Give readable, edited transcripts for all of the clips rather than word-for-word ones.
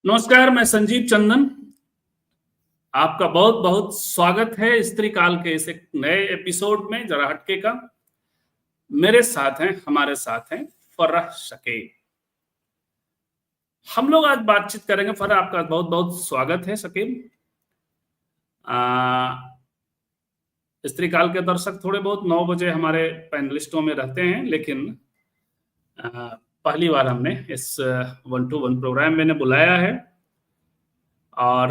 नमस्कार, मैं संजीव चंदन। आपका बहुत बहुत स्वागत है स्त्री काल के इस एक नए एपिसोड में, जरा हटके का। मेरे साथ हैं, हमारे साथ हैं फर्राह शकील। हम लोग आज बातचीत करेंगे। फर्राह, आपका बहुत बहुत स्वागत है शकील। स्त्री काल के दर्शक थोड़े बहुत 9 बजे हमारे पैनलिस्टों में रहते हैं, लेकिन आ, पहली बार हमने इस 1-to-1 प्रोग्राम में बुलाया है। और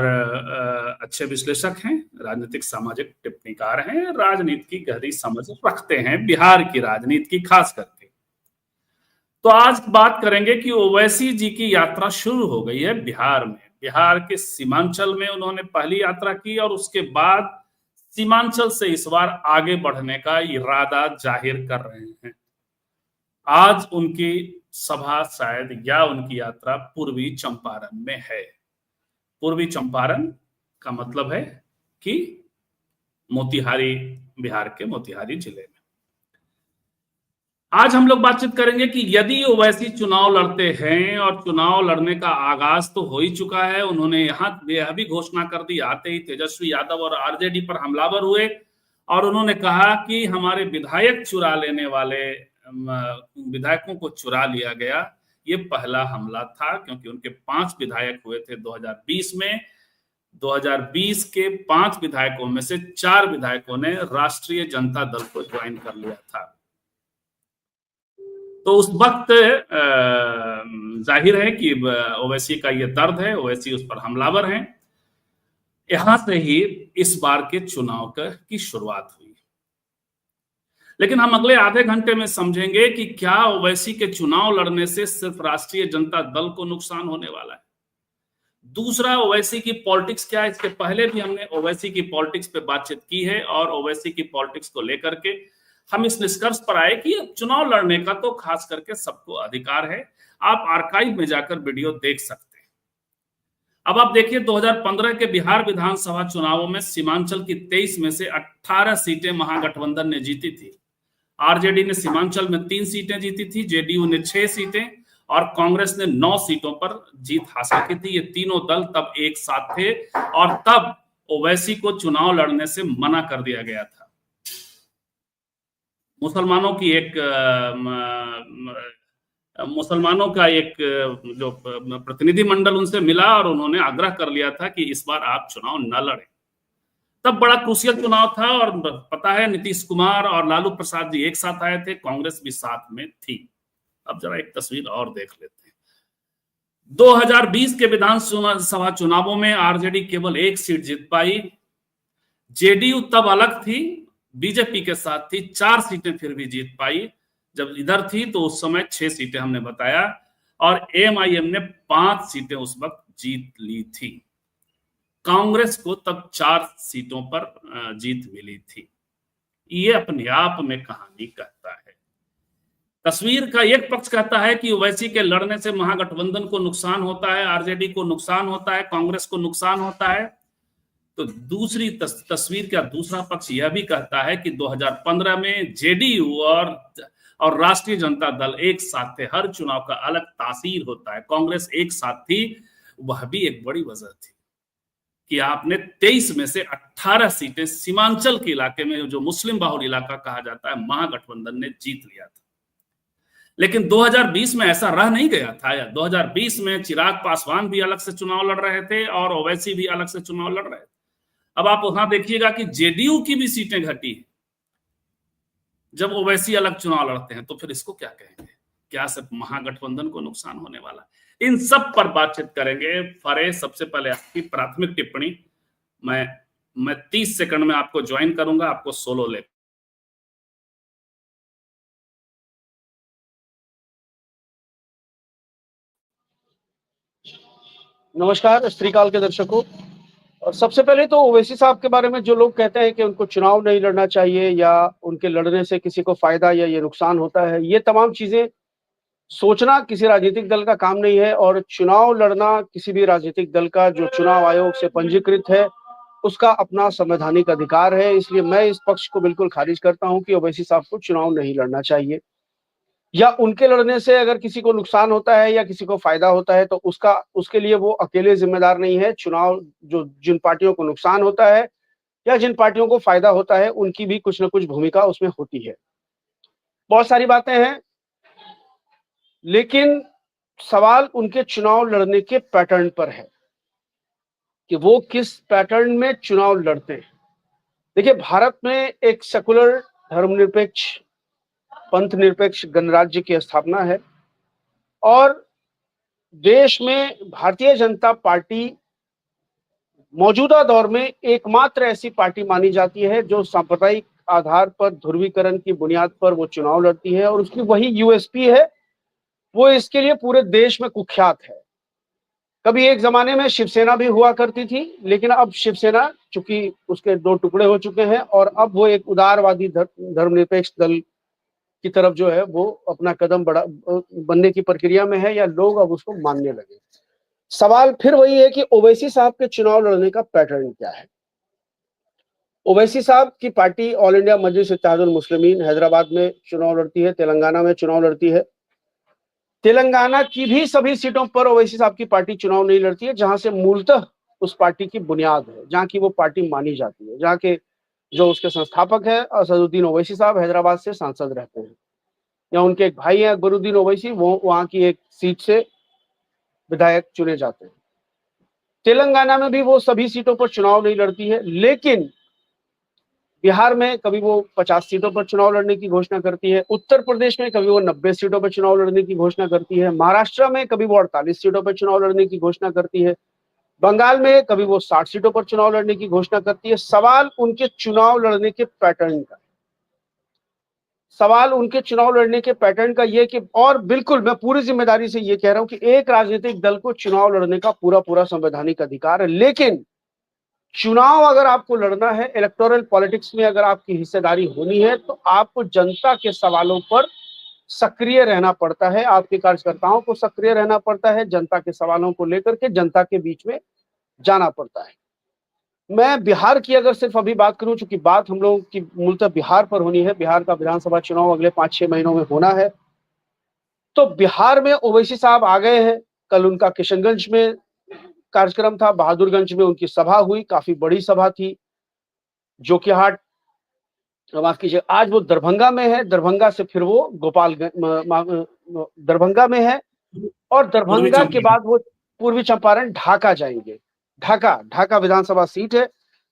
अच्छे विश्लेषक हैं, राजनीतिक सामाजिक टिप्पणीकार हैं, राजनीति की गहरी समझ रखते हैं, बिहार की राजनीति की खास करके। तो आज बात करेंगे कि ओवैसी जी की यात्रा शुरू हो गई है बिहार में। बिहार के सीमांचल में उन्होंने पहली यात्रा की और उसके बाद सीमांचल से इस बार आगे बढ़ने का इरादा जाहिर कर रहे हैं। आज उनकी सभा शायद या उनकी यात्रा पूर्वी चंपारण में है। पूर्वी चंपारण का मतलब है कि मोतिहारी, बिहार के मोतिहारी जिले में। आज हम लोग बातचीत करेंगे कि यदि ओवैसी चुनाव लड़ते हैं, और चुनाव लड़ने का आगाज तो हो ही चुका है, उन्होंने यह भी घोषणा कर दी आते ही तेजस्वी यादव और आरजेडी पर हमलावर हुए और उन्होंने कहा कि हमारे विधायक चुरा लेने वाले विधायकों को चुरा लिया गया। ये पहला हमला था, क्योंकि उनके 5 विधायक हुए थे 2020 में। 2020 के 5 विधायकों में से 4 विधायकों ने राष्ट्रीय जनता दल को ज्वाइन कर लिया था। तो उस वक्त जाहिर है कि ओवैसी का ये दर्द है, ओवैसी उस पर हमलावर हैं। यहां से ही इस बार के चुनाव की शुरुआत हुई। लेकिन हम अगले आधे घंटे में समझेंगे कि क्या ओवैसी के चुनाव लड़ने से सिर्फ राष्ट्रीय जनता दल को नुकसान होने वाला है। दूसरा, ओवैसी की पॉलिटिक्स क्या है। इसके पहले भी हमने ओवैसी की पॉलिटिक्स पे बातचीत की है और ओवैसी की पॉलिटिक्स को लेकर के हम इस निष्कर्ष पर आए कि चुनाव लड़ने का तो खास करके सबको अधिकार है। आप आर्काइव में जाकर वीडियो देख सकते हैं। अब आप देखिए, 2015 के बिहार विधानसभा चुनावों में सीमांचल की 23 में से 18 सीटें महागठबंधन ने जीती थी। आरजेडी ने सीमांचल में 3 सीटें जीती थी, जेडीयू ने 6 सीटें और कांग्रेस ने 9 सीटों पर जीत हासिल की थी। ये तीनों दल तब एक साथ थे और तब ओवैसी को चुनाव लड़ने से मना कर दिया गया था। मुसलमानों का एक जो प्रतिनिधि मंडल उनसे मिला और उन्होंने आग्रह कर लिया था कि इस बार आप चुनाव न लड़ें। तब बड़ा क्रूशियल चुनाव था और पता है, नीतीश कुमार और लालू प्रसाद जी एक साथ आए थे, कांग्रेस भी साथ में थी। अब जरा एक तस्वीर और देख लेते हैं। 2020 के विधानसभा चुनावों में आरजेडी केवल 1 सीट जीत पाई। जेडीयू तब अलग थी, बीजेपी के साथ थी, 4 सीटें फिर भी जीत पाई। जब इधर थी तो उस समय 6 सीटें हमने बताया और एमआईएम ने 5 सीटें उस वक्त जीत ली थी। कांग्रेस को तब 4 सीटों पर जीत मिली थी। ये अपने आप में कहानी कहता है। तस्वीर का एक पक्ष कहता है कि ओवैसी के लड़ने से महागठबंधन को नुकसान होता है, आरजेडी को नुकसान होता है, कांग्रेस को नुकसान होता है। तो दूसरी तस्वीर का दूसरा पक्ष यह भी कहता है कि 2015 में जेडीयू और राष्ट्रीय जनता दल एक साथ थे। हर चुनाव का अलग तासीर होता है। कांग्रेस एक साथ थी, वह भी एक बड़ी वजह थी कि आपने 23 में से 18 सीटें सीमांचल के इलाके में, जो मुस्लिम बाहुल इलाका कहा जाता है, महागठबंधन ने जीत लिया था। लेकिन 2020 में ऐसा रह नहीं गया था। 2020 में चिराग पासवान भी अलग से चुनाव लड़ रहे थे और ओवैसी भी अलग से चुनाव लड़ रहे थे। अब आप वहां देखिएगा कि जेडीयू की भी सीटें घटी है। जब ओवैसी अलग चुनाव लड़ते हैं तो फिर इसको क्या कहेंगे? क्या सिर्फ महागठबंधन को नुकसान होने वाला है? इन सब पर बातचीत करेंगे। फरे, सबसे पहले आपकी प्राथमिक टिप्पणी। मैं 30 सेकंड में आपको ज्वाइन करूंगा, आपको सोलो ले। नमस्कार स्त्रीकाल के दर्शकों। सबसे पहले तो ओवैसी साहब के बारे में जो लोग कहते हैं कि उनको चुनाव नहीं लड़ना चाहिए या उनके लड़ने से किसी को फायदा या ये नुकसान होता है, ये तमाम चीजें सोचना किसी राजनीतिक दल का काम नहीं है। और चुनाव लड़ना किसी भी राजनीतिक दल का जो चुनाव आयोग से पंजीकृत है उसका अपना संवैधानिक अधिकार है। इसलिए मैं इस पक्ष को बिल्कुल खारिज करता हूं कि ओवैसी साहब को चुनाव नहीं लड़ना चाहिए। या उनके लड़ने से अगर किसी को नुकसान होता है या किसी को फायदा होता है तो उसके लिए वो अकेले जिम्मेदार नहीं है। चुनाव जो जिन पार्टियों को नुकसान होता है या जिन पार्टियों को फायदा होता है, उनकी भी कुछ न कुछ भूमिका उसमें होती है। बहुत सारी बातें हैं, लेकिन सवाल उनके चुनाव लड़ने के पैटर्न पर है कि वो किस पैटर्न में चुनाव लड़ते हैं। देखिए, भारत में एक सेकुलर, धर्मनिरपेक्ष, पंथ निरपेक्ष गणराज्य की स्थापना है और देश में भारतीय जनता पार्टी मौजूदा दौर में एकमात्र ऐसी पार्टी मानी जाती है जो सांप्रदायिक आधार पर ध्रुवीकरण की बुनियाद पर वो चुनाव लड़ती है और उसकी वही यूएसपी है। वो इसके लिए पूरे देश में कुख्यात है। कभी एक जमाने में शिवसेना भी हुआ करती थी, लेकिन अब शिवसेना चूंकि उसके दो टुकड़े हो चुके हैं और अब वो एक उदारवादी धर्मनिरपेक्ष दल की तरफ जो है वो अपना कदम बनने की प्रक्रिया में है या लोग अब उसको मानने लगे। सवाल फिर वही है कि ओवैसी साहब के चुनाव लड़ने का पैटर्न क्या है। ओवैसी साहब की पार्टी ऑल इंडिया मजलिस इत्तेहादुल मुस्लिमीन हैदराबाद में चुनाव लड़ती है, तेलंगाना में चुनाव लड़ती है। तेलंगाना की भी सभी सीटों पर ओवैसी साहब की पार्टी चुनाव नहीं लड़ती है, जहां से मूलतः उस पार्टी की बुनियाद है, जहां की वो पार्टी मानी जाती है, जहां के जो उसके संस्थापक है असदुद्दीन ओवैसी साहब हैदराबाद से सांसद रहते हैं, या उनके एक भाई हैं अकबरुद्दीन ओवैसी, वो वहां की एक सीट से विधायक चुने जाते हैं। तेलंगाना में भी वो सभी सीटों पर चुनाव नहीं लड़ती है, लेकिन बिहार में कभी वो 50 सीटों पर चुनाव लड़ने की घोषणा करती है, उत्तर प्रदेश में कभी वो 90 सीटों पर चुनाव लड़ने की घोषणा करती है, महाराष्ट्र में कभी वो 48 सीटों पर चुनाव लड़ने की घोषणा करती है, बंगाल में कभी वो 60 सीटों पर चुनाव लड़ने की घोषणा करती है। सवाल उनके चुनाव लड़ने के पैटर्न का ये कि, और बिल्कुल मैं पूरी जिम्मेदारी से ये कह रहा हूं कि एक राजनीतिक दल को चुनाव लड़ने का पूरा संवैधानिक अधिकार है, लेकिन चुनाव अगर आपको लड़ना है, इलेक्टोरल पॉलिटिक्स में अगर आपकी हिस्सेदारी होनी है, तो आपको जनता के सवालों पर सक्रिय रहना पड़ता है, आपके कार्यकर्ताओं को सक्रिय रहना पड़ता है, जनता के सवालों को लेकर के जनता के बीच में जाना पड़ता है। मैं बिहार की अगर सिर्फ अभी बात करूं, चूंकि बात हम लोगों की मूलतः बिहार पर होनी है, बिहार का विधानसभा चुनाव अगले 5-6 महीनों में होना है, तो बिहार में ओवैसी साहब आ गए हैं। कल उनका किशनगंज में कार्यक्रम था, बहादुरगंज में उनकी सभा हुई, काफी बड़ी सभा थी। जोकीहाट, माफ कीजिए, आज वो दरभंगा में है, दरभंगा से फिर वो दरभंगा में है और दरभंगा के बाद वो पूर्वी चंपारण ढाका जाएंगे। ढाका विधानसभा सीट है,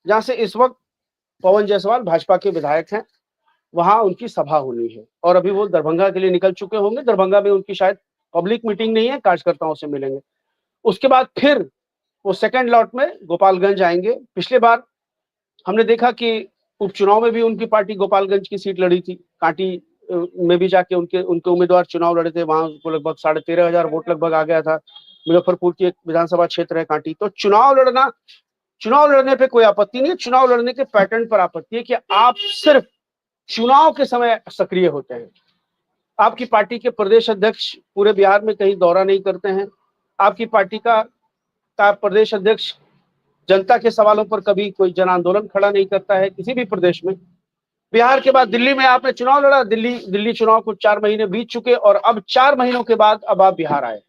जहां से इस वक्त पवन जायसवाल भाजपा के विधायक हैं, वहां उनकी सभा होनी है और अभी वो दरभंगा के लिए निकल चुके होंगे। दरभंगा में उनकी शायद पब्लिक मीटिंग नहीं है, कार्यकर्ताओं से मिलेंगे। उसके बाद फिर वो सेकंड लॉट में गोपालगंज आएंगे। पिछले बार हमने देखा कि उपचुनाव में भी उनकी पार्टी गोपालगंज की सीट लड़ी थी, कांटी में भी जाके उनके उम्मीदवार चुनाव लड़े थे, वहां उनको लगभग 13,500 वोट लगभग आ गया था। मुजफ्फरपुर की एक विधानसभा क्षेत्र है कांटी। तो चुनाव लड़ने पे कोई आपत्ति नहीं है, चुनाव लड़ने के पैटर्न पर आपत्ति है कि आप सिर्फ चुनाव के समय सक्रिय होते हैं। आपकी पार्टी के प्रदेश अध्यक्ष पूरे बिहार में कहीं दौरा नहीं करते हैं, आपकी पार्टी का प्रदेश अध्यक्ष जनता के सवालों पर कभी कोई जन आंदोलन खड़ा नहीं करता है किसी भी प्रदेश में। बिहार के बाद दिल्ली में आपने चुनाव लड़ा, दिल्ली चुनाव को 4 महीने बीत चुके और अब 4 महीनों के बाद अब आप बिहार आए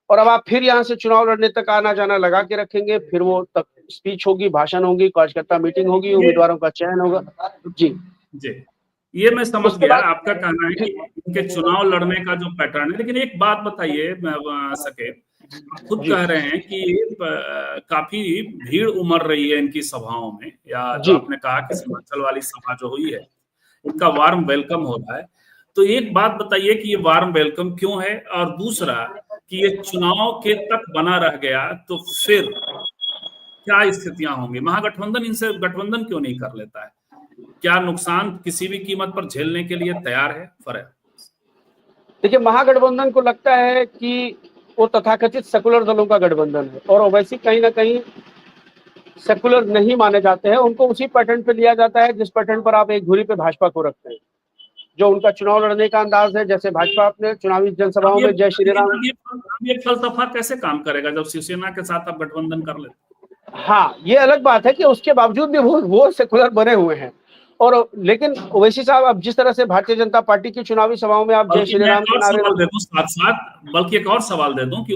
और अब आप फिर यहाँ से चुनाव लड़ने तक आना जाना लगा के रखेंगे। फिर वो तक स्पीच होगी, भाषण होगी, कार्यकर्ता मीटिंग होगी, उम्मीदवारों का चयन होगा। जी ये मैं समझ गया आपका कहना है कि इनके चुनाव लड़ने का जो पैटर्न है। लेकिन एक बात बताइए सके, खुद कह रहे हैं कि काफी भीड़ उमड़ रही है इनकी सभाओं में, या जो आपने कहा कि सीमांचल वाली सभा जो हुई है इनका वार्म वेलकम हो रहा है। तो एक बात बताइए कि ये वार्म वेलकम क्यों है, और दूसरा कि ये चुनाव के तक बना रह गया तो फिर क्या स्थितियां होंगी? महागठबंधन इनसे गठबंधन क्यों नहीं कर लेता है? क्या नुकसान किसी भी कीमत पर झेलने के लिए तैयार है फरक? देखिए, महागठबंधन को लगता है कि वो तथाकथित सेकुलर दलों का गठबंधन है और ओवैसी कहीं ना कहीं सेकुलर नहीं माने जाते हैं। उनको उसी पैटर्न पे लिया जाता है जिस पैटर्न पर आप एक धुरी पे भाजपा को रखते हैं, जो उनका चुनाव लड़ने का अंदाज है। जैसे भाजपा अपने चुनावी जनसभाओं में जय श्री राम, ये फलसफा कैसे काम करेगा जब शिवसेना के साथ आप गठबंधन कर लेते? हाँ, ये अलग बात है कि उसके बावजूद भी वो सेकुलर बने हुए हैं और लेकिन ओवैसी साहब, अब जिस तरह से भारतीय जनता पार्टी की चुनावी सभाओं में आप जय श्री राम के नारे सवाल दे दूं साथ साथ, बल्कि एक और सवाल दे दूं कि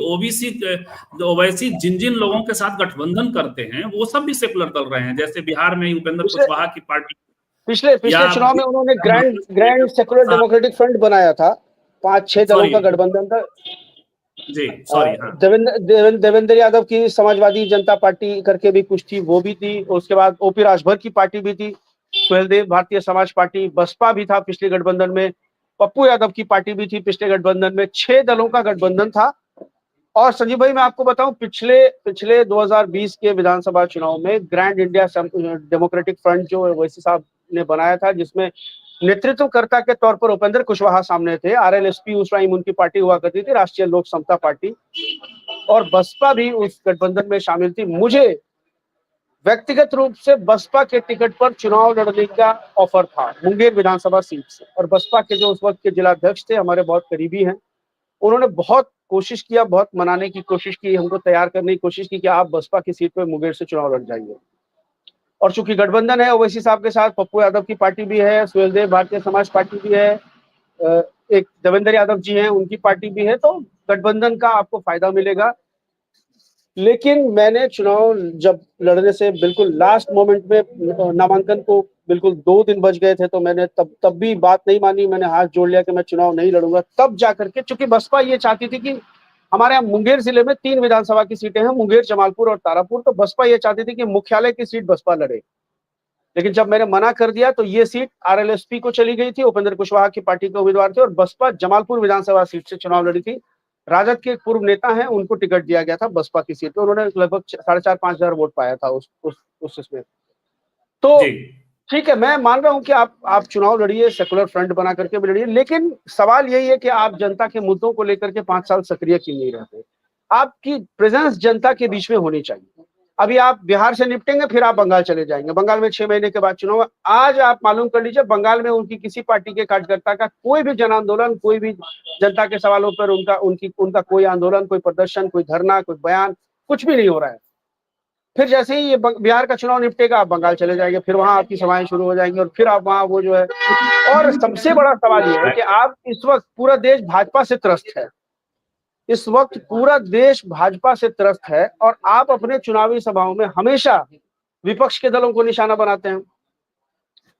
ओवैसी जिन जिन लोगों के साथ गठबंधन करते हैं वो सब भी सेकुलर दल रहे हैं, जैसे बिहार में उपेंद्र कुशवाहा की पार्टी, पिछले चुनाव में उन्होंने ग्रैंड सेकुलर डेमोक्रेटिक फ्रंट बनाया था, 5-6 दलों का गठबंधन था जी, सॉरी, हाँ। देवेंद्र यादव की समाजवादी जनता पार्टी करके भी कुछ थी, वो भी थी। उसके बाद ओपी राजभर की पार्टी भी थी, सुहेलदेव भारतीय समाज पार्टी, बसपा भी था पिछले गठबंधन में, पप्पू यादव की पार्टी भी थी पिछले गठबंधन में। 6 दलों का गठबंधन था। और संजीव भाई, मैं आपको बताऊं, पिछले 2020 के विधानसभा चुनाव में ग्रैंड इंडिया डेमोक्रेटिक फ्रंट जो ओवैसी साहब ने बनाया था, जिसमें नेतृत्वकर्ता के तौर पर उपेंद्र कुशवाहा सामने थे, आरएलएसपी उस टाइम उनकी पार्टी हुआ करती थी, राष्ट्रीय लोक समता पार्टी, और बसपा भी उस गठबंधन में शामिल थी। मुझे व्यक्तिगत रूप से बसपा के टिकट पर चुनाव लड़ने का ऑफर था मुंगेर विधानसभा सीट से, और बसपा के जो उस वक्त के जिलाध्यक्ष थे, हमारे बहुत करीबी हैं, उन्होंने बहुत कोशिश किया, बहुत मनाने की कोशिश की, हमको तैयार करने की कोशिश की कि आप बसपा की सीट पे मुंगेर से चुनाव लड़ जाइए। और चूंकि गठबंधन है ओवैसी साहब के साथ, पप्पू यादव की पार्टी भी है, सुहेलदेव भारतीय समाज पार्टी भी है, एक देवेंद्र यादव जी हैं, उनकी पार्टी भी है, तो गठबंधन का आपको फायदा मिलेगा। लेकिन मैंने चुनाव जब लड़ने से बिल्कुल लास्ट मोमेंट में, नामांकन को बिल्कुल 2 दिन बच गए थे, तो मैंने तब भी बात नहीं मानी, मैंने हाथ जोड़ लिया कि मैं चुनाव नहीं लड़ूंगा। तब जाकर के, चूंकि बसपा ये चाहती थी कि हमारे यहाँ मुंगेर जिले में 3 विधानसभा की सीटें हैं, मुंगेर, जमालपुर और तारापुर, तो बसपा ये चाहती थी कि मुख्यालय की सीट बसपा लड़े। लेकिन जब मैंने मना कर दिया तो ये सीट आरएलएसपी को चली गई थी, उपेंद्र कुशवाहा की पार्टी के उम्मीदवार थे, और बसपा जमालपुर विधानसभा सीट से चुनाव लड़ी थी। राजद के एक पूर्व नेता हैं, उनको टिकट दिया गया था बसपा की सीट पे, उन्होंने लगभग 4,500-5,000 वोट पाया था उस इसमें। तो ठीक है, मैं मान रहा हूं कि आप चुनाव लड़िए, सेकुलर फ्रंट बना करके भी लड़िए, लेकिन सवाल यही है कि आप जनता के मुद्दों को लेकर के 5 साल सक्रिय क्यों नहीं रहते? आपकी प्रेजेंस जनता के बीच में होनी चाहिए। अभी आप बिहार से निपटेंगे, फिर आप बंगाल चले जाएंगे, बंगाल में 6 महीने के बाद चुनाव। आज आप मालूम कर लीजिए, बंगाल में उनकी किसी पार्टी के कार्यकर्ता का कोई भी जन आंदोलन, कोई भी जनता के सवालों पर उनका कोई आंदोलन, कोई प्रदर्शन, कोई धरना, कोई बयान, कुछ भी नहीं हो रहा है। फिर जैसे ही ये बिहार का चुनाव निपटेगा, आप बंगाल चले जाएंगे, फिर वहां आपकी सभाएं शुरू हो जाएंगी, और फिर आप वहां वो जो है। और सबसे बड़ा सवाल ये है कि आप इस वक्त, पूरा देश भाजपा से त्रस्त है, इस वक्त पूरा देश भाजपा से त्रस्त है, और आप अपने चुनावी सभाओं में हमेशा विपक्ष के दलों को निशाना बनाते हैं।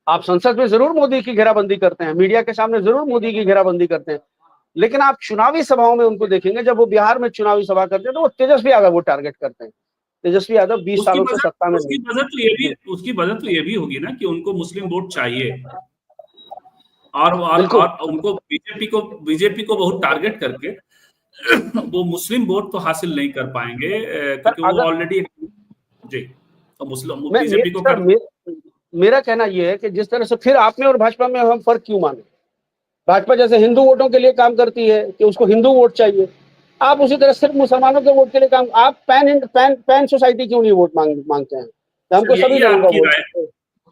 आप संसद में जरूर मोदी की घेराबंदी करते हैं, मीडिया के सामने जरूर मोदी की घेराबंदी करते हैं, लेकिन आप चुनावी सभाओं में उनको देखेंगे, जब वो बिहार में चुनावी सभा करते हैं तो वो तेजस्वी यादव वो टारगेट करते हैं। तेजस्वी यादव 20 सालों से सत्ता में, उसकी वजह तो ये भी होगी ना कि उनको मुस्लिम वोट चाहिए, और उनको बीजेपी को बहुत टारगेट करके वो मुस्लिम वोट तो हासिल नहीं कर पाएंगे, क्योंकि वो ऑलरेडी जी, तो मुस्लिम बीजेपी को मेरा कहना यह है कि जिस तरह से फिर आप में और भाजपा में हम फर्क क्यों माने? भाजपा जैसे हिंदू वोटों के लिए काम करती है कि उसको हिंदू वोट चाहिए, आप उसी तरह सिर्फ मुसलमानों के वोट के लिए काम, आप पैन सोसाइटी क्यों नहीं वोट मांगते हैं? हमको सभी लोगों का वोट।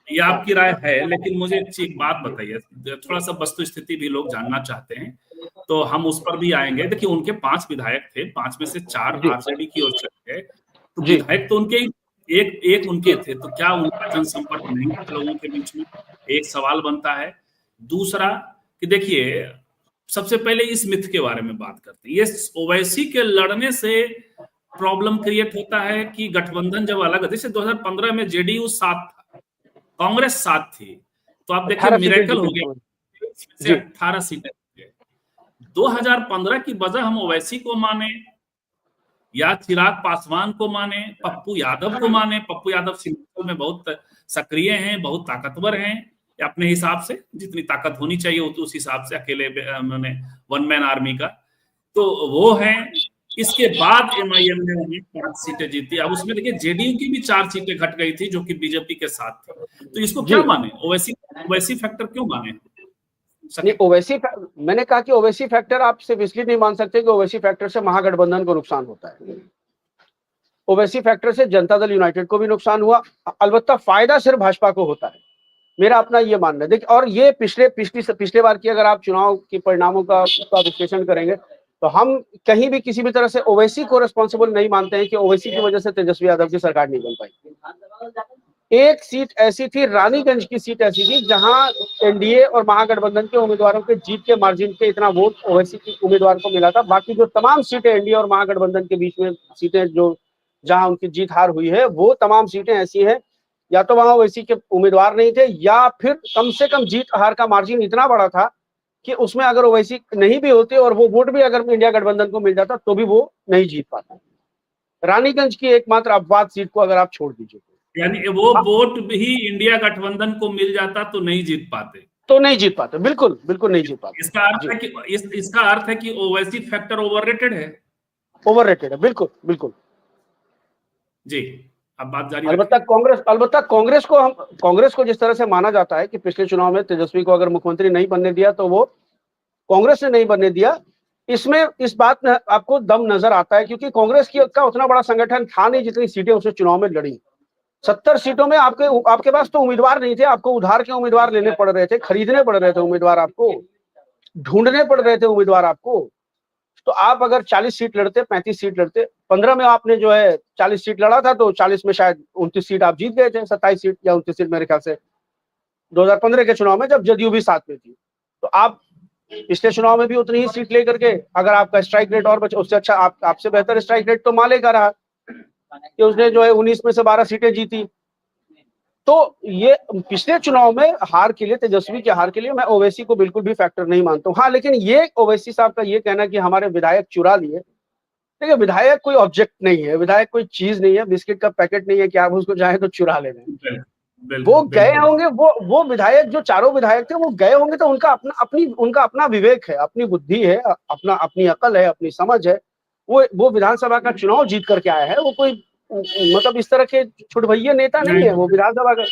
ये आपकी राय है, लेकिन मुझे एक बात बताइए, थोड़ा सा वस्तु स्थिति भी लोग जानना चाहते हैं, तो हम उस पर भी आएंगे। देखिए, उनके 5 विधायक थे, 5 में से 4 आरजेडी की ओर चले गए, तो विधायक तो उनके एक उनके थे, तो क्या उनका जनसंपर्क नहीं था लोगों के बीच में? एक सवाल बनता है। दूसरा कि देखिए, सबसे पहले इस मिथ के बारे में बात करते हैं, ये ओवैसी के लड़ने से प्रॉब्लम क्रिएट होता है कि गठबंधन जब अलग, जैसे 2015 में जेडीयू 7 था, कांग्रेस 7 थी, तो आप देखिए मिरेकल हो गया, 18 सीटें। 2015 की वजह हम ओवैसी को माने या चिराग पासवान को माने, पप्पू यादव को माने, पप्पू यादव सिंगल में बहुत सक्रिय हैं, बहुत ताकतवर हैं अपने हिसाब से, जितनी ताकत होनी चाहिए उस हिसाब से, अकेले वन मैन आर्मी का, तो वो है। इसके बाद एमआईएम ने उन्हें 5 सीटें जीती। अब उसमें देखिए जेडीयू की भी 4 सीटें घट गई थी, जो कि बीजेपी के साथ थी, तो इसको क्या माने? ओवैसी फैक्टर क्यों माने? ओवैसी, मैंने कहा कि ओवैसी फैक्टर आप सिर्फ इसलिए नहीं मान सकते कि ओवैसी फैक्टर से महागठबंधन को नुकसान होता है। ओवैसी फैक्टर से जनता दल यूनाइटेड को भी नुकसान हुआ, अलबत्ता फायदा सिर्फ भाजपा को होता है, मेरा अपना ये मानना है। देखिए, और ये पिछले बार की अगर आप चुनाव के परिणामों का विश्लेषण करेंगे, तो हम कहीं भी किसी भी तरह से ओवैसी को रिस्पॉन्सिबल नहीं मानते हैं कि ओवैसी की वजह से तेजस्वी यादव की सरकार नहीं बन पाई। एक सीट ऐसी थी, रानीगंज की सीट ऐसी थी, जहां एनडीए और महागठबंधन के उम्मीदवारों के जीत के मार्जिन के इतना वोट ओवैसी के उम्मीदवार को मिला था। बाकी जो तमाम सीटें एनडीए और महागठबंधन के बीच में सीटें जो जहां उनकी जीत हार हुई है, वो तमाम सीटें ऐसी हैं, या तो वहां ओवैसी के उम्मीदवार नहीं थे, या फिर कम से कम जीत हार का मार्जिन इतना बड़ा था कि उसमें अगर ओवैसी नहीं भी होते और वो वोट भी अगर इंडिया गठबंधन को मिल जाता तो भी वो नहीं जीत पाता। रानीगंज की एकमात्र अपवाद सीट को अगर आप छोड़ दीजिए यानी वो हाँ, वोट भी इंडिया गठबंधन को मिल जाता तो नहीं जीत पाते। तो नहीं जीत पाते, बिल्कुल बिल्कुल नहीं जीत पाते। इसका अर्थ जी, है कि इसका अर्थ है कि ओवैसी फैक्टर ओवररेटेड है। ओवररेटेड है, बिल्कुल बिल्कुल। जी, अब बात जारी अलबत्ता रखें। कांग्रेस को जिस तरह से माना जाता है कि पिछले चुनाव में तेजस्वी को अगर मुख्यमंत्री नहीं बनने दिया तो वो कांग्रेस ने नहीं बनने दिया, इसमें इस बात में आपको दम नजर आता है, क्योंकि कांग्रेस की का उतना बड़ा संगठन था नहीं जितनी सीटें उसने चुनाव में लड़ी। 70 सीटों में आपके पास तो उम्मीदवार नहीं थे, आपको उधार के उम्मीदवार लेने पड़ रहे थे, खरीदने पड़ रहे थे उम्मीदवार, आपको ढूंढने पड़ रहे थे उम्मीदवार आपको। तो आप अगर 40 सीट लड़ते, 35 सीट लड़ते, 15 में आपने जो है 40 सीट लड़ा था, तो 40 में शायद 29 सीट आप जीत गए थे, 27 सीट या 29 सीट मेरे ख्याल से 2015 के चुनाव में, जब जदयू भी साथ में थी। तो आप पिछले चुनाव में भी उतनी ही सीट लेकर के, अगर आपका स्ट्राइक रेट और उससे अच्छा, आपसे बेहतर स्ट्राइक रेट तो माले का रहा कि उसने जो है 19 में से 12 सीटें जीती। तो ये पिछले चुनाव में हार के लिए, तेजस्वी के हार के लिए मैं ओवैसी को बिल्कुल भी फैक्टर नहीं मानता हूं। हाँ, लेकिन ये ओवैसी साहब का ये कहना कि हमारे विधायक चुरा लिए, देखिए विधायक कोई ऑब्जेक्ट नहीं है, विधायक कोई चीज नहीं है, बिस्किट का पैकेट नहीं है कि आप उसको चाहे तो चुरा ले लें। वो गए बिल्कुल। होंगे, वो विधायक जो चारों विधायक थे वो गए होंगे, तो उनका अपना विवेक है, अपनी बुद्धि है, अपनी अकल है, अपनी समझ है। वो विधानसभा का चुनाव जीत करके आया है, वो कोई मतलब इस तरह के छुटभैये नेता नहीं है, वो विधानसभा का।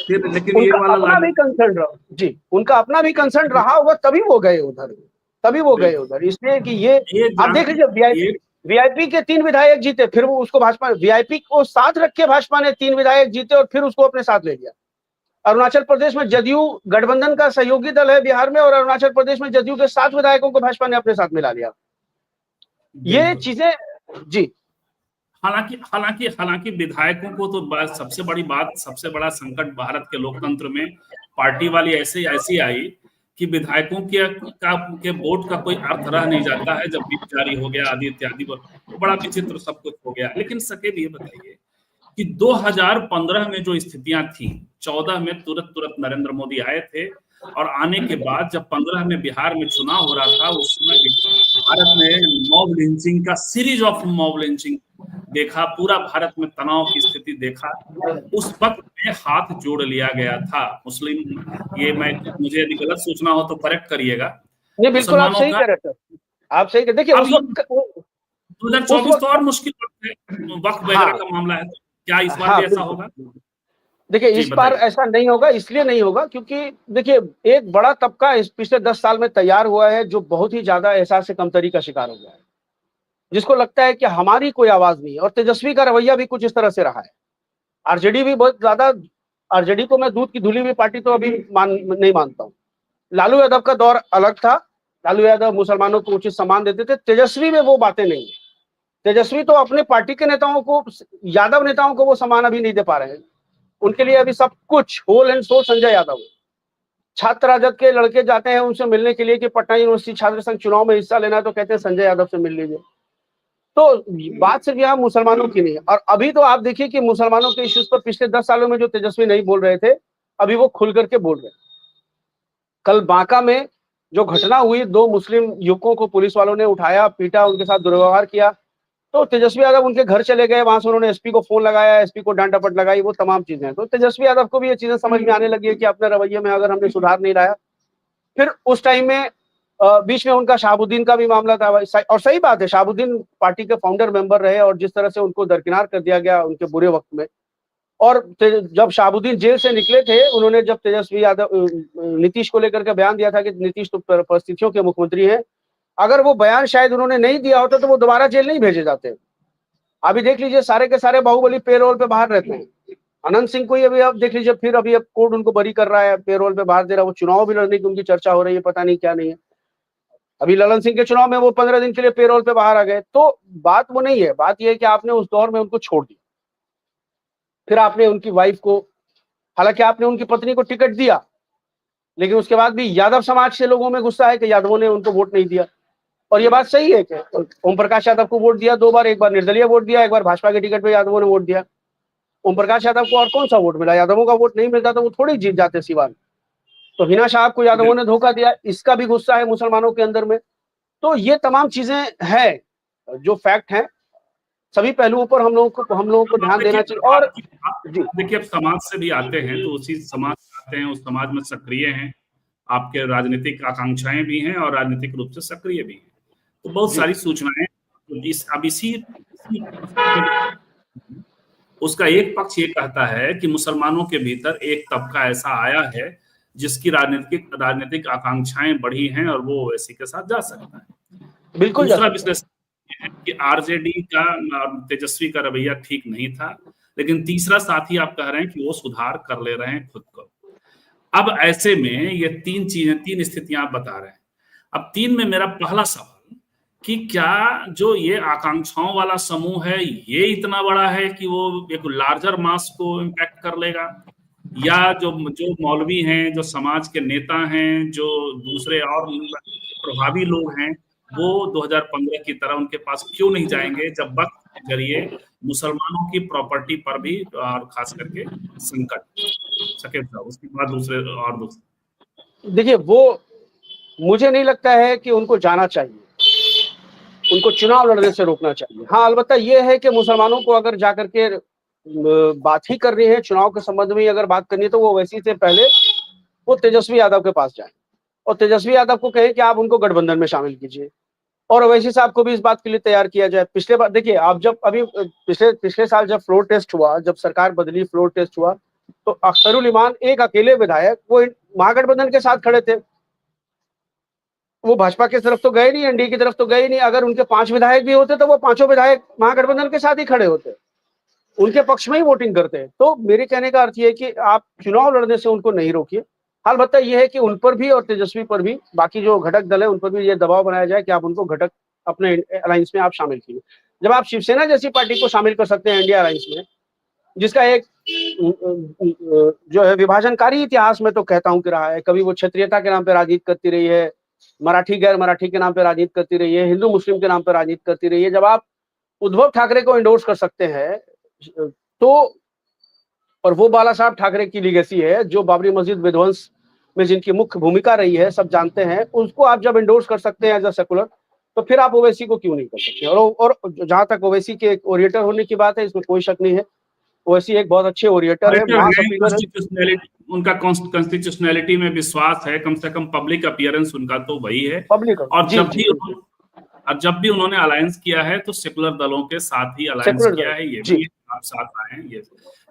लेकिन ये उनका वाला अपना भी कंसर्न रहा जी, उनका अपना भी कंसर्न रहा होगा, तभी वो गए उधर, तभी वो गए उधर, इसलिए कि ये आप देख लीजिए, वीआईपी के 3 विधायक जीते, फिर वो उसको भाजपा, वीआईपी को साथ रख के भाजपा ने 3 विधायक जीते और फिर उसको अपने साथ ले लिया। अरुणाचल प्रदेश में जदयू गठबंधन का सहयोगी दल है बिहार में, और अरुणाचल प्रदेश में जदयू के 7 विधायकों को भाजपा ने अपने साथ मिला लिया। ये चीजें जी, हालांकि हालांकि हालांकि विधायकों को तो सबसे बड़ी बात, सबसे बड़ा संकट भारत के लोकतंत्र में पार्टी वाली ऐसी आई कि विधायकों के वोट का कोई अर्थ रह नहीं जाता है जब व्हिप जारी हो गया आदि इत्यादि, बड़ा विचित्र सब कुछ हो गया। लेकिन सकेब ये बताइए कि 2015 में जो स्थितियां थी, 14 में तुरंत तुरंत नरेंद्र मोदी आए थे, और आने के बाद जब 15 में बिहार में चुनाव हो रहा था, उस समय भारत में मॉब लिंचिंग का, सीरीज ऑफ मॉब लिंचिंग देखा, पूरा भारत में तनाव की स्थिति देखा। उस वक्त में हाथ जोड़ लिया गया था मुस्लिम, ये मैं, मुझे यदि गलत सोचना हो तो करेक्ट करिएगा, नहीं बिल्कुल आप मुसलमानों सही का। कह रहे थे, आप सही कह, देखिए अब उस ये वक्त 2024 तो और मुश्किल वक्त है, वक्त वगैरह हाँ का मामला है, तो क्या इस बार हाँ भी ऐसा बिल्कुल। होगा? देखिए जी इस बार बताइए। ऐसा नहीं होगा, इसलिए नहीं होगा क्योंकि देखिए एक बड़ा तबका इस पिछले 10 साल में तैयार हुआ है जो बहुत ही ज्यादा एहसास कमतरी का शिकार हो गया है, जिसको लगता है कि हमारी कोई आवाज नहीं है, और तेजस्वी का रवैया भी कुछ इस तरह से रहा है। आरजेडी भी बहुत ज्यादा, आरजेडी को मैं दूध की धुली हुई पार्टी तो अभी नहीं मानता हूँ। लालू यादव का दौर अलग था, लालू यादव मुसलमानों को उचित सम्मान देते थे, तेजस्वी में वो बातें नहीं है। तेजस्वी तो अपने पार्टी के नेताओं को, यादव नेताओं को वो सम्मान अभी नहीं दे पा रहे हैं। उनके लिए अभी सब कुछ whole and soul Sanjay Yadav है। छात्र राजद के लड़के जाते हैं उनसे मिलने के लिए कि पटना यूनिवर्सिटी छात्र संघ चुनाव में हिस्सा लेना है, तो कहते हैं संजय यादव से मिल लीजिए। तो बात सिर्फ यहाँ मुसलमानों की नहीं है, और अभी तो आप देखिए कि मुसलमानों के इश्यूज पर पिछले 10 सालों में जो तेजस्वी नहीं बोल रहे थे, अभी वो खुल करके बोल रहे हैं। कल बांका में जो घटना हुई, 2 मुस्लिम युवकों को पुलिस वालों ने उठाया, पीटा, उनके साथ दुर्व्यवहार किया, तो तेजस्वी यादव उनके घर चले गए, वहां से उन्होंने एसपी को फोन लगाया, एसपी को डांट डपट लगाई, वो तमाम चीजें। तो तेजस्वी यादव को भी ये चीजें समझ में आने लगी है कि अपने रवैये में अगर हमने सुधार नहीं लाया। फिर उस टाइम में बीच में उनका शहाबुद्दीन का भी मामला था, और सही बात है, शहाबुद्दीन पार्टी के फाउंडर मेंबर रहे, और जिस तरह से उनको दरकिनार कर दिया गया उनके बुरे वक्त में, और जब शहाबुद्दीन जेल से निकले थे, उन्होंने जब तेजस्वी यादव नीतीश को लेकर के बयान दिया था कि नीतीश तो परिस्थितियों के मुख्यमंत्री हैं, अगर वो बयान शायद उन्होंने नहीं दिया होता तो वो दोबारा जेल नहीं भेजे जाते। अभी देख लीजिए सारे के सारे बाहुबली पेरोल पे बाहर रहते हैं। अनंत सिंह को ही अभी आप देख लीजिए, फिर अभी अब कोर्ट उनको बरी कर रहा है, पेरोल पे बाहर दे रहा है, वो चुनाव भी लड़ने की उनकी चर्चा हो रही है, पता नहीं क्या नहीं है। अभी ललन सिंह के चुनाव में वो 15 दिन के लिए पेरोल पे बाहर आ गए। तो बात वो नहीं है, बात यह है कि आपने उस दौर में उनको छोड़ दिया। फिर आपने उनकी वाइफ को, हालांकि आपने उनकी पत्नी को टिकट दिया, लेकिन उसके बाद भी यादव समाज के लोगों में गुस्सा है कि यादवों ने उनको वोट नहीं दिया। और ये बात सही है कि ओम प्रकाश यादव को वोट दिया 2 बार, एक बार निर्दलीय वोट दिया, एक बार भाजपा के टिकट पे यादवों ने वोट दिया। ओम प्रकाश यादव को और कौन सा वोट मिला? यादवों का वोट नहीं मिलता तो वो थोड़ी जीत जाते सिवान। तो हिना साहब को यादवों ने धोखा दिया, इसका भी गुस्सा है मुसलमानों के अंदर में। तो ये तमाम चीजें हैं जो फैक्ट हैं। सभी पहलुओं पर हम लोगों को ध्यान देना चाहिए। और जी देखिए, अब समाज से भी आते हैं, तो उसी समाज से आते हैं, उस समाज में सक्रिय हैं, आपके राजनीतिक आकांक्षाएं भी हैं और राजनीतिक रूप से सक्रिय भी हैं, तो बहुत जी सारी सूचनाएं। तो अब इसी उसका एक पक्ष ये कहता है कि मुसलमानों के भीतर एक तबका ऐसा आया है जिसकी राजनीतिक आकांक्षाएं बढ़ी हैं और वो ओवैसी के साथ जा सकता है। बिल्कुल जा दूसरा सकता है। विश्लेषण है कि आरजेडी का और तेजस्वी का रवैया ठीक नहीं था, लेकिन तीसरा साथी आप कह रहे हैं कि वो सुधार कर ले रहे हैं खुद को। अब ऐसे में ये तीन स्थितियां आप बता रहे हैं। अब तीन में मेरा पहला सवाल कि क्या जो ये आकांक्षाओं वाला समूह है ये इतना बड़ा है कि वो एक लार्जर मास को इम्पैक्ट कर लेगा, या जो जो मौलवी हैं, जो समाज के नेता हैं, जो दूसरे और प्रभावी लोग हैं, वो 2015 की तरह उनके पास क्यों नहीं जाएंगे जब वक्त के जरिए मुसलमानों की प्रॉपर्टी पर भी और खास करके संकट सके, उसके बाद दूसरे। देखिए, वो मुझे नहीं लगता है कि उनको जाना चाहिए, उनको चुनाव लड़ने से रोकना चाहिए। हाँ, अलबत्ता ये है कि मुसलमानों को अगर जाकर के बात ही करनी है, चुनाव के संबंध में अगर बात करनी है, तो वो वैसी से पहले वो तेजस्वी यादव के पास जाएं और तेजस्वी यादव को कहें कि आप उनको गठबंधन में शामिल कीजिए, और ओवैसी साहब को भी इस बात के लिए तैयार किया जाए। पिछले बार देखिए, आप जब अभी पिछले साल जब फ्लोर टेस्ट हुआ, जब सरकार बदली, फ्लोर टेस्ट हुआ, तो अख्तरुल इमान एक अकेले विधायक वो महागठबंधन के साथ खड़े थे। वो भाजपा की तरफ तो गए नहीं, एनडीए की तरफ तो गए नहीं। अगर उनके 5 विधायक भी होते तो वो पांचों विधायक महागठबंधन के साथ ही खड़े होते, उनके पक्ष में ही वोटिंग करते। तो मेरे कहने का अर्थ ये है कि आप चुनाव लड़ने से उनको नहीं रोकिए। अलबत्ता यह है कि उन पर भी और तेजस्वी पर भी, बाकी जो घटक दल है उन पर भी ये दबाव बनाया जाए कि आप उनको घटक अपने अलायंस में आप शामिल कीजिए। जब आप शिवसेना जैसी पार्टी को शामिल कर सकते हैं इंडिया अलायंस में, जिसका एक जो है विभाजनकारी इतिहास में तो कहता हूं कि रहा है, कभी वो क्षेत्रीयता के नाम पर राजनीति करती रही है, मराठी गैर मराठी के नाम पर राजनीति करती रही है, हिंदू मुस्लिम के नाम पर राजनीति करती रही है। जब आप उद्धव ठाकरे को एंडोर्स कर सकते हैं, तो और वो बाला साहब ठाकरे की लीगेसी है, जो बाबरी मस्जिद विध्वंस में जिनकी मुख्य भूमिका रही है, सब जानते हैं, उसको आप जब एंडोर्स कर सकते हैं एज अ सेकुलर, तो फिर आप ओवैसी को क्यों नहीं कर सकते। और जहां तक ओवैसी के ओरिएटर होने की बात है, इसमें कोई शक नहीं है, ओवैसी एक बहुत अच्छे ओरिएटर है, मास अपीलर है। उनका कॉन्स्टिट्यूशनैलिटी में विश्वास है, कम से कम पब्लिक अपीयरेंस उनका तो वही है। पब्लिक और जब भी उन्होंने अलायंस किया है तो सेकुलर दलों के साथ ही अलायंस किया है, ये भी आप साथ आए हैं ये।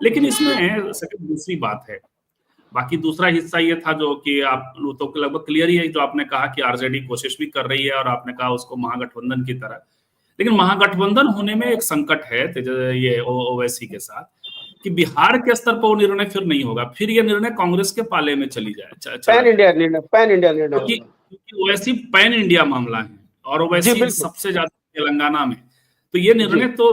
लेकिन इसमें दूसरी बात है, बाकी दूसरा हिस्सा ये था जो कि आप तो लगभग क्लियर ही है, जो आपने कहा कि आरजेडी कोशिश भी कर रही है और आपने कहा उसको महागठबंधन की तरह, लेकिन महागठबंधन होने में एक संकट है ये ओवैसी के साथ कि बिहार के स्तर पर वो निर्णय फिर नहीं होगा, फिर ये निर्णय कांग्रेस के पाले में चली जाए, पैन इंडिया निर्णय, क्योंकि ओवैसी पैन इंडिया मामला है और ओवैसी सबसे ज्यादा तेलंगाना में। तो ये निर्णय तो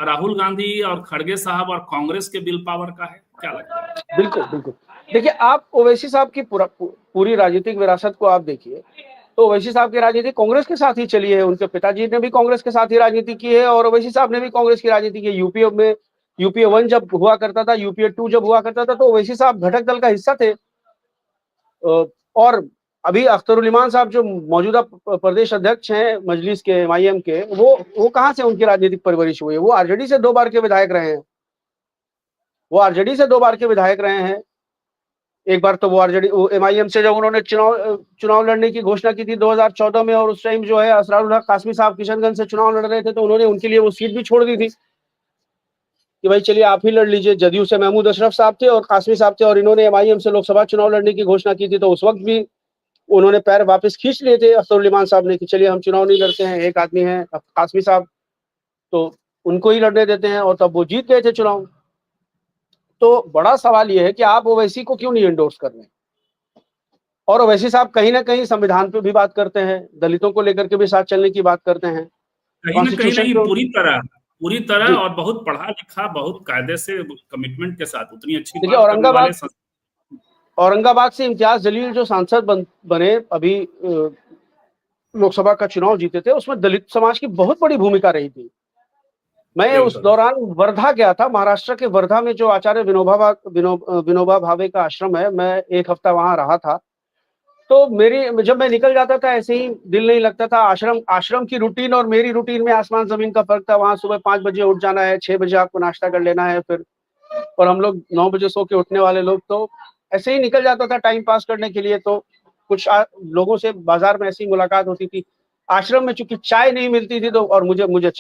राहुल गांधी और खड़गे साहब और कांग्रेस के विल पावर का है, क्या लगता है? बिल्कुल। देखिए, आप ओवैसी साहब की पूरी राजनीतिक विरासत को आप देखिए, तो ओवैसी साहब की राजनीति कांग्रेस के साथ ही चली है। उनके पिताजी ने भी कांग्रेस के साथ ही राजनीति की है और ओवैसी साहब ने भी कांग्रेस की राजनीति की। यूपीए 1 जब हुआ करता था, यूपीए 2 जब हुआ करता था, तो ओवैसी साहब घटक दल का हिस्सा थे। और अभी अख्तरुल इमान साहब जो मौजूदा प्रदेश अध्यक्ष हैं मजलिस के, एमआईएम के, वो कहां से उनकी राजनीतिक परवरिश हुई है? वो आरजेडी से 2 बार के विधायक रहे हैं। एक बार तो वो आरजेडी एमआईएम से जब उन्होंने चुनाव लड़ने की घोषणा की थी 2014 में, और उस टाइम जो है असरारुल हक कासमी साहब किशनगंज से चुनाव लड़ रहे थे, तो उन्होंने उनके लिए वो सीट भी छोड़ दी थी कि भाई चलिए आप ही लड़ लीजिए। जदयू से महमूद अशरफ साहब थे और कासमी साहब थे, और इन्होंने एमआईएम से लोकसभा चुनाव लड़ने की घोषणा की थी, तो उस वक्त भी उन्होंने पैर वापस खींच लिए थे अख्तरुल इमान साहब ने कि चलिए हम चुनाव नहीं लड़ते हैं, एक आदमी है कासमी साहब, तो उनको ही लड़ने देते हैं, और तब वो जीत गए थे चुनाव। तो बड़ा सवाल ये है कि आप ओवैसी को क्यों नहीं एंडोर्स कर रहे हैं? और ओवैसी साहब कहीं ना कहीं संविधान पे भी बात करते हैं, दलितों को लेकर के भी साथ चलने की बात करते हैं, कहीं ना कहीं नहीं, पूरी तरह, जी और बहुत पढ़ा लिखा, बहुत कायदे से, कमिटमेंट के साथ, उतनी अच्छी देखिए, बात करने वाले औरंगाबाद से इम्तियाज जलील जो सांसद बने अभी, लोकसभा का चुनाव जीते थे, उसमें दलित समाज की बहुत बड़ी भूमिका रही थी। मैं उस बिल्कुल। दौरान वर्धा गया था, महाराष्ट्र के वर्धा में जो आचार्य विनोबा भावे का आश्रम है, मैं 1 हफ्ता वहाँ रहा था। तो जब मैं निकल जाता था, ऐसे ही दिल नहीं लगता था। आश्रम की रूटीन और मेरी रूटीन में आसमान जमीन का फर्क था। वहाँ सुबह 5 बजे उठ जाना है, 6 बजे आपको नाश्ता कर लेना है, फिर और हम लोग 9 बजे सो के उठने वाले लोग, तो ऐसे ही निकल जाता था टाइम पास करने के लिए। तो कुछ लोगों से बाजार में ऐसी मुलाकात होती थी। आश्रम में चूंकि चाय नहीं मिलती थी, तो और मुझे मैं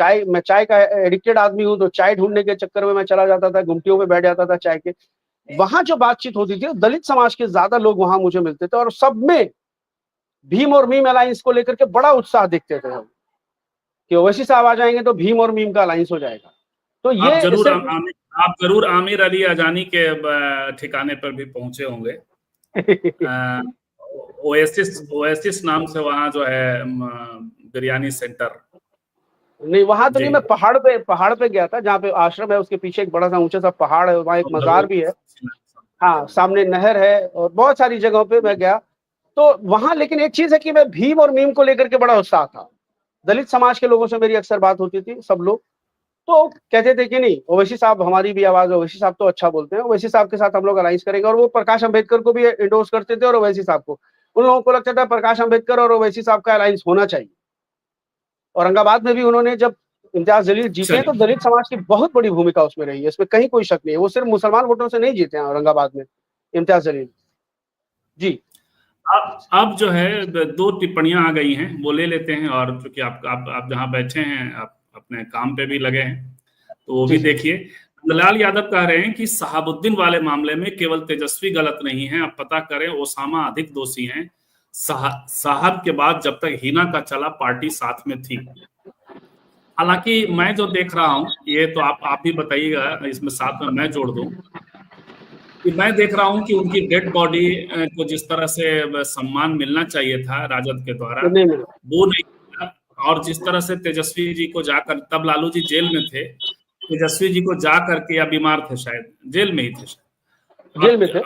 चाय का एडिक्टेड आदमी हूँ, तो चाय ढूंढने के चक्कर में मैं चला जाता था, गुमटियों में बैठ जाता था चाय के। वहां जो बातचीत होती थी, दलित समाज के ज्यादा लोग वहां मुझे मिलते थे, और सब में भीम और मीम अलायंस को लेकर के बड़ा उत्साह देखते थे हम, कि ओवैसी साहब आ जाएंगे तो भीम और मीम का अलायंस हो जाएगा। तो आप ये जरूर सिर्फ आप जरूर आमिर अली अजानी के ठिकाने पर भी पहुंचे होंगे। ओएसिस ओएसिस नाम से वहाँ जो है बिरयानी सेंटर। नहीं, वहां तो जी। नहीं, मैं पहाड़ पे गया था, जहाँ पे आश्रम है उसके पीछे एक बड़ा सा ऊंचा सा पहाड़ है, वहाँ एक मजार भी है। हाँ, सामने नहर है, और बहुत सारी जगहों पे मैं गया। तो वहां लेकिन एक चीज है कि मैं भीम और मीम को लेकर के बड़ा उत्साह था। दलित समाज के लोगों से मेरी अक्सर बात होती थी, सब लोग तो कहते थे कि नहीं, ओवैसी साहब हमारी भी आवाज है, ओवैसी साहब तो अच्छा बोलते हैं, ओवैसी साहब के साथ हम लोग अलायंस करेंगे। और वो प्रकाश अम्बेडकर को भी इंडोर्स करते थे, और ओवैसी साहब को, उन लोगों को लगता था प्रकाश अम्बेडकर और ओवैसी साहब का अलायंस होना चाहिए। औरंगाबाद में भी उन्होंने जब इम्तियाज जलील जीते हैं, तो चलिए, दलित समाज की बहुत बड़ी भूमिका उसमें रही है, इसमें कहीं कोई शक नहीं है। वो सिर्फ मुसलमान वोटों से नहीं जीते हैं औरंगाबाद में इम्तियाज जलील जी। अब जो है 2 टिप्पणियां आ गई हैं, वो ले लेते हैं। और चूंकि आप जहां बैठे हैं, आप अपने काम पे भी लगे हैं, तो वो जी भी सर। देखिए। नंदलाल यादव कह रहे हैं कि शहाबुद्दीन वाले मामले में केवल तेजस्वी गलत नहीं है, अब पता करें ओसामा अधिक दोषी हैं। साहब के बाद जब तक हिना का चला, पार्टी साथ में थी। हालांकि मैं जो देख रहा हूं, ये तो आप भी बताइएगा, इसमें साथ में मैं जोड़ दूं कि मैं देख रहा हूं कि उनकी डेड बॉडी को जिस तरह से सम्मान मिलना चाहिए था राजद के द्वारा, नहीं मिला। वो नहीं मिला। और जिस तरह से तेजस्वी जी को जाकर, तब लालू जी जेल में थे, तेजस्वी जी को जा करके, या बीमार थे शायद, जेल में ही थे शायद, जेल में थे।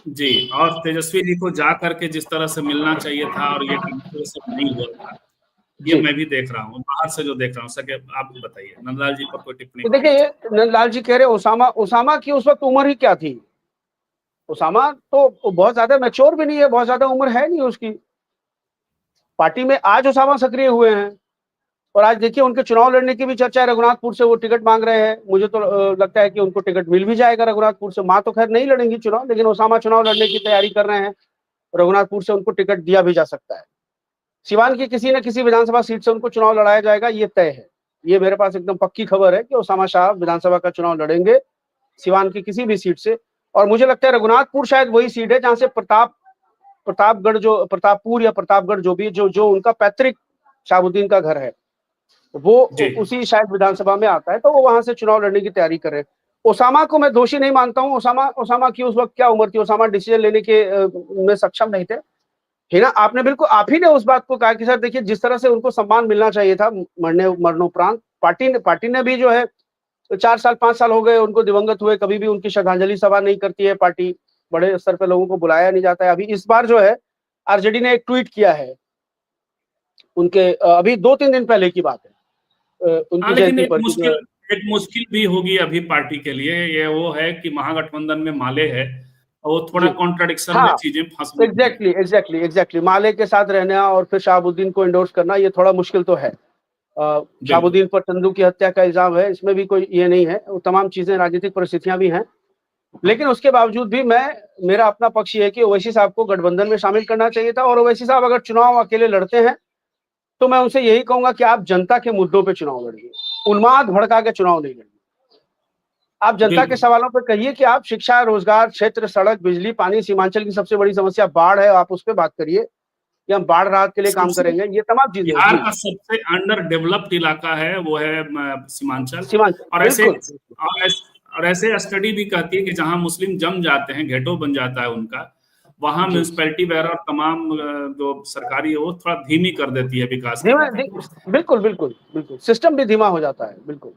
जी, और तेजस्वी जी को जा करके जिस तरह से मिलना चाहिए था, और ये सब नहीं हुआ था। ये जी मैं भी देख रहा हूँ, बाहर से जो देख रहा हूँ। सके आप बताइए, नंदलाल जी पर कोई टिप्पणी तो करना देखिए, चाहते नंदलाल जी कह रहे ओसामा की उस वक्त उम्र ही क्या थी। ओसामा तो बहुत ज्यादा मैच्योर भी नहीं है, बहुत ज्यादा उम्र है नहीं उसकी। पार्टी में आज ओसामा सक्रिय हुए हैं, और आज देखिए उनके चुनाव लड़ने की भी चर्चा है। रघुनाथपुर से वो टिकट मांग रहे हैं। मुझे तो लगता है कि उनको टिकट मिल भी जाएगा रघुनाथपुर से। मां तो खैर नहीं लड़ेंगी चुनाव, लेकिन ओसामा चुनाव लड़ने की तैयारी कर रहे हैं। रघुनाथपुर से उनको टिकट दिया भी जा सकता है। सिवान की किसी न किसी विधानसभा सीट से उनको चुनाव लड़ाया जाएगा, ये तय है। ये मेरे पास एकदम पक्की खबर है कि ओसामा शाह विधानसभा का चुनाव लड़ेंगे, सिवान की किसी भी सीट से। और मुझे लगता है रघुनाथपुर शायद वही सीट है जहां से प्रतापपुर या प्रतापगढ़, जो भी जो जो उनका पैतृक शाहबुद्दीन का घर है, वो जी। उसी शायद विधानसभा में आता है। तो वो वहां से चुनाव लड़ने की तैयारी कर रहे हैं। ओसामा को मैं दोषी नहीं मानता हूँ। ओसामा की उस वक्त क्या उम्र थी, ओसामा डिसीजन लेने के में सक्षम नहीं थे। हिना, आपने बिल्कुल, आप ही ने उस बात को कहा कि सर देखिए, जिस तरह से उनको सम्मान मिलना चाहिए था मरणोपरांत, पार्टी ने भी जो है 4 साल 5 साल हो गए उनको दिवंगत हुए, कभी भी उनकी श्रद्धांजलि सभा नहीं करती है पार्टी। बड़े स्तर पे लोगों को बुलाया नहीं जाता है। अभी इस बार जो है आरजेडी ने एक ट्वीट किया है उनके, अभी 2-3 दिन पहले की बात है, हाँ, उनकी लेकिन जयंती पर की जो है। एक मुश्किल भी होगी अभी पार्टी के लिए, ये वो है कि महागठबंधन में माले है, और वो थोड़ा जी कॉन्ट्रडिक्शन में हाँ, चीजें फंस गई हैं। एग्जैक्टली माले के साथ रहना और फिर शाहबुद्दीन को इंडोर्स करना, ये थोड़ा मुश्किल तो है। बिल्कुल। शाहबुद्दीन पर चंदू की हत्या का इल्जाम है, इसमें भी कोई ये नहीं है। वो तमाम चीजें, राजनीतिक परिस्थितियां भी हैं। लेकिन उसके बावजूद भी मेरा अपना पक्ष ये है कि ओवैसी साहब को गठबंधन में शामिल करना चाहिए था। और ओवैसी साहब अगर चुनाव अकेले लड़ते हैं, तो मैं उनसे यही कहूंगा कि आप जनता के मुद्दों पे चुनाव लड़िए, उन्माद भड़का के चुनाव नहीं लड़िए। आप जनता के बिल्कुल। सवालों पर कहिए कि आप शिक्षा, रोजगार क्षेत्र, सड़क, बिजली, पानी, सीमांचल की सबसे बड़ी समस्या बाढ़ है, आप उस पर बात करिए कि हम बाढ़ राहत के लिए काम सबसे करेंगे, ये तमाम चीजें। बिहार जी, का सबसे अंडर डेवलप्ड इलाका है, वो है सीमांचल। सीमांचल, और ऐसे बिल्कुल। और ऐसे स्टडी भी कहती है कि जहां मुस्लिम जम जाते हैं, घेटो बन जाता है उनका, वहां म्यूनिसिपैलिटी वगैरह और तमाम जो सरकारी है वो थोड़ा धीमी कर देती है विकास की गति को। बिल्कुल बिल्कुल बिल्कुल, सिस्टम भी धीमा हो जाता है। बिल्कुल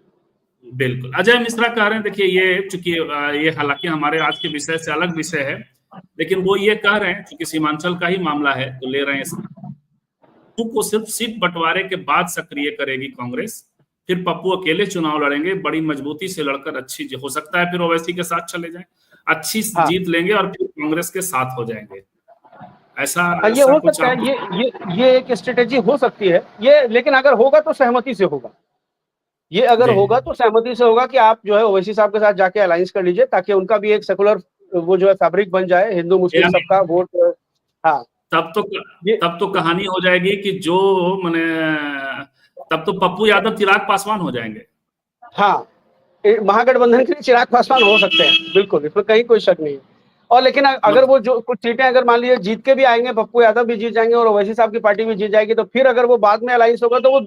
बिल्कुल। अजय मिश्रा कह रहे हैं, देखिए ये चूंकि ये हालांकि हमारे आज के विषय से अलग विषय है, लेकिन वो ये कह रहे हैं चूंकि सीमांचल का ही मामला है तो ले रहे हैं पप्पू को सिर्फ सीट बंटवारे के बाद सक्रिय करेगी कांग्रेस, फिर पप्पू अकेले चुनाव लड़ेंगे, बड़ी मजबूती से लड़कर अच्छी हो सकता है फिर ओवैसी के साथ चले जाएं, अच्छी जीत लेंगे और फिर कांग्रेस के साथ हो जाएंगे। ऐसा ये हो सकता है, ये एक स्ट्रेटेजी हो सकती है ये, लेकिन अगर होगा तो सहमति से होगा। ये अगर होगा तो सहमति से होगा कि आप जो है ओवैसी साहब के साथ जाके अलायंस कर लीजिए, ताकि उनका भी एक सेकुलर वो जो है फैब्रिक बन जाए, हिंदू मुस्लिम सबका वोट। हाँ, तब तो कहानी हो जाएगी कि जो माने तब तो पप्पू यादव चिराग पासवान हो जाएंगे। हाँ, महागठबंधन के लिए चिराग पासवान हो सकते हैं, बिल्कुल, इसमें कहीं कोई शक नहीं है। और लेकिन अगर वो जो कुछ सीटें अगर मान लीजिए जीत के भी आएंगे, पप्पू यादव भी जीत जाएंगे और ओवैसी साहब की पार्टी भी जीत जाएगी, तो फिर अगर वो बाद में अलायंस होगा तो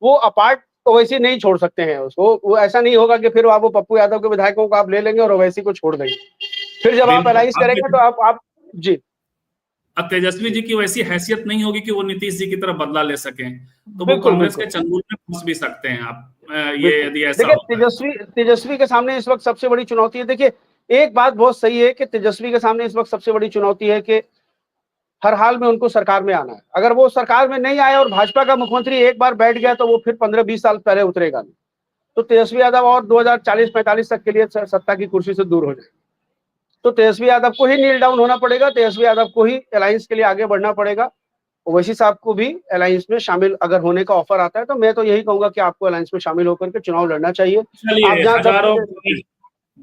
वो अपार्ट ओवैसी नहीं छोड़ सकते हैं उसको। वो ऐसा नहीं होगा कि फिर आप वो पप्पू यादव के विधायकों को आप ले लेंगे और ओवैसी को छोड़ देंगे। फिर जब आप अलायंस करेंगे तो आप जी, अब तेजस्वी जी की वैसी हैसियत नहीं होगी कि वो नीतीश जी की तरफ बदला ले सकें, तो वो कांग्रेस के चंगुल में फंस भी सकते हैं आप, ये यदि ऐसा होता है। तेजस्वी के सामने इस वक्त सबसे बड़ी चुनौती है, देखिए एक बात बहुत सही है कि तेजस्वी के सामने इस वक्त सबसे बड़ी चुनौती है कि हर हाल में उनको सरकार में आना है। अगर वो सरकार में नहीं आए और भाजपा का मुख्यमंत्री एक बार बैठ गया तो वो फिर 15-20 साल पहले उतरेगा नहीं। तो तेजस्वी यादव और 2040-45 तक के लिए सत्ता की कुर्सी से दूर हो जाए, तो तेजस्वी यादव को ही नील डाउन होना पड़ेगा, तेजस्वी यादव को ही अलायंस के लिए आगे बढ़ना पड़ेगा। ओवैसी साहब को भी अलायंस में शामिल अगर होने का ऑफर आता है तो मैं तो यही कहूंगा कि आपको अलायंस में शामिल होकर के चुनाव लड़ना चाहिए।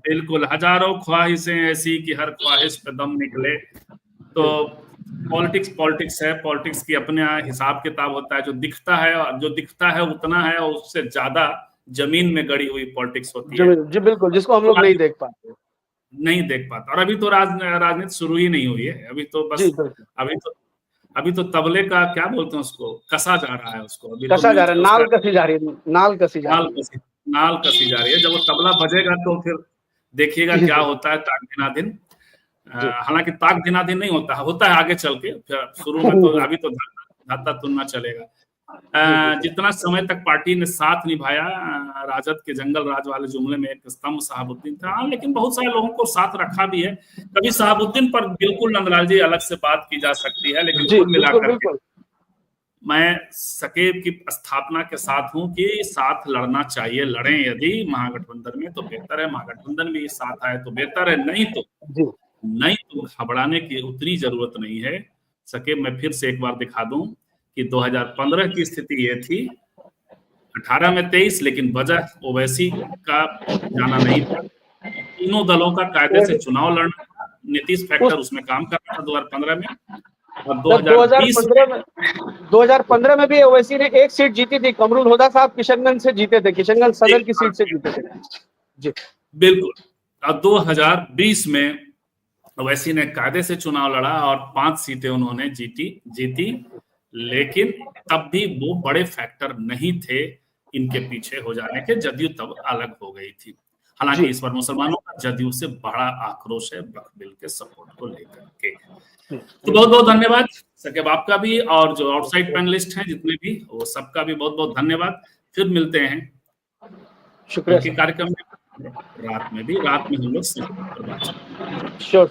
बिल्कुल, हजारों ख्वाहिशें ऐसी कि हर ख्वाहिश पे दम निकले। तो पॉलिटिक्स है, पॉलिटिक्स की अपने हिसाब किताब होता है, जो दिखता है उतना है और उससे ज्यादा जमीन में गड़ी हुई पॉलिटिक्स होती है जी, बिल्कुल, जिसको हम लोग नहीं देख पाते। और अभी तो राजनीति शुरू ही नहीं हुई है, अभी तो बस अभी तो तबले का क्या बोलते हैं उसको, कसा जा रहा है उसको, अभी कसा जा रहा है, नाल कसी जा रही है। जब वो तबला बजेगा तो फिर देखिएगा क्या होता है ताक दिनादिन। हालांकि ताक दिनादिन नहीं होता है आगे चल के, शुरू में तो अभी तो धाता तुनना चलेगा। जितना समय तक पार्टी ने साथ निभाया, राजद के जंगल राज वाले जुमले में एक स्तंभ शहाबुद्दीन था, लेकिन बहुत सारे लोगों को साथ रखा भी है। कभी शहाबुद्दीन पर बिल्कुल नंदलाल जी अलग से बात की जा सकती है, लेकिन कुल मिलाकर मैं सकेब की स्थापना के साथ हूं कि साथ लड़ना चाहिए, लड़ें यदि महागठबंधन में तो बेहतर है, महागठबंधन भी साथ आए तो बेहतर है, नहीं तो घबराने की उतनी जरूरत नहीं है। सकेब मैं फिर से एक बार दिखा दूं कि 2015 की स्थिति ये थी, 18 में 23, लेकिन वजह ओवैसी का जाना नहीं था। तीनों दलों का कायदे से चुनाव लड़ना, नीतीश फैक्टर उसमें काम कर रहा था 2015 में। और 2015 में भी ओवैसी ने एक सीट जीती थी, कमरुल होदा साहब किशनगंज से जीते थे, किशनगंज सदर की सीट से जीते थे जी, बिल्कुल। और 2020 में ओवैसी ने कायदे से चुनाव लड़ा और 5 सीटें उन्होंने जीती, लेकिन तब भी वो बड़े फैक्टर नहीं थे इनके पीछे हो जाने के। जदयू तब अलग हो गई थी। हालांकि इस बार मुसलमानों का जदयू से बड़ा आक्रोश है बकबिल के सपोर्ट को लेकर के। तो बहुत बहुत धन्यवाद सकेब आपका भी, और जो आउटसाइड पैनलिस्ट हैं जितने भी, वो सबका भी बहुत बहुत धन्यवाद। फिर मिलते हैं शुक्रिया कार्यक्रम में, रात में हम लोग श्योर।